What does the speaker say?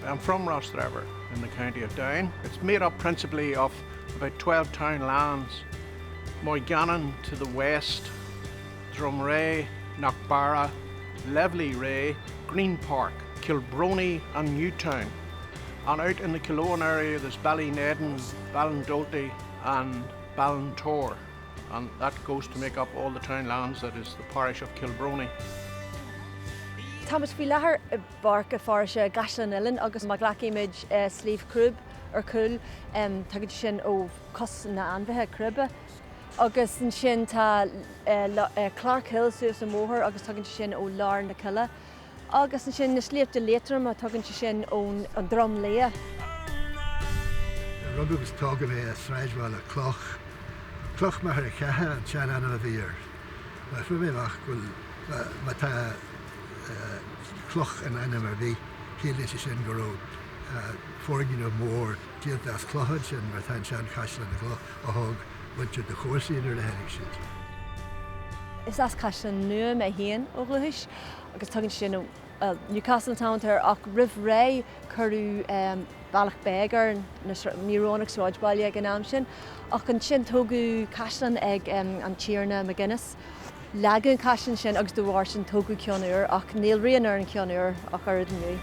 I'm from Rostrevor in the county of Down. It's made up principally of about 12 town lands. Moygannon to the west, Drumray, Knockbarra, Levely Ray, Green Park, Kilbrony and Newtown. And out in the Caisleán area there's Ballynedden, Ballindolte and Ballintor. And that goes to make up all the town lands that is the parish of Kilbrony. Támas bhí lethar I barca fárise Caisleán Uidhilín agus má ghlaicimid slíomh crúb ar cúil tuigid sin ó cos na anmhaithe crúbe. Agus an sin tá Clár suas an móthir agus tugann sin ó Lár na Cile. Agus an sin na sliabhta léitrim a tugann sin ón an drom lea. Rugby was tugging a Sraidhwell a cloch. Cloch maith ar cethe an tean anna a bhír. Mas fu mé bach gúil mata cloch an anna mar bhí chéile sin go raibh forgin ó mór díal as clochad sin mar tá tean Caisleán a glo a thug muintear de chósaí ar le heilig siad. Is as Caisleán nua mé héan ó gluthis agus tugann sin Newcastle Towntar ach rih ré curú bailach bégar na mírónach sráidbáile ag an am sin ach an sin tógu Caisleán ag an tíorna McGuinness. Leagan Caisleán sin agus do bhhair sin tógu ceanúir ach níl rion ar an ceanúir ach ar an nu.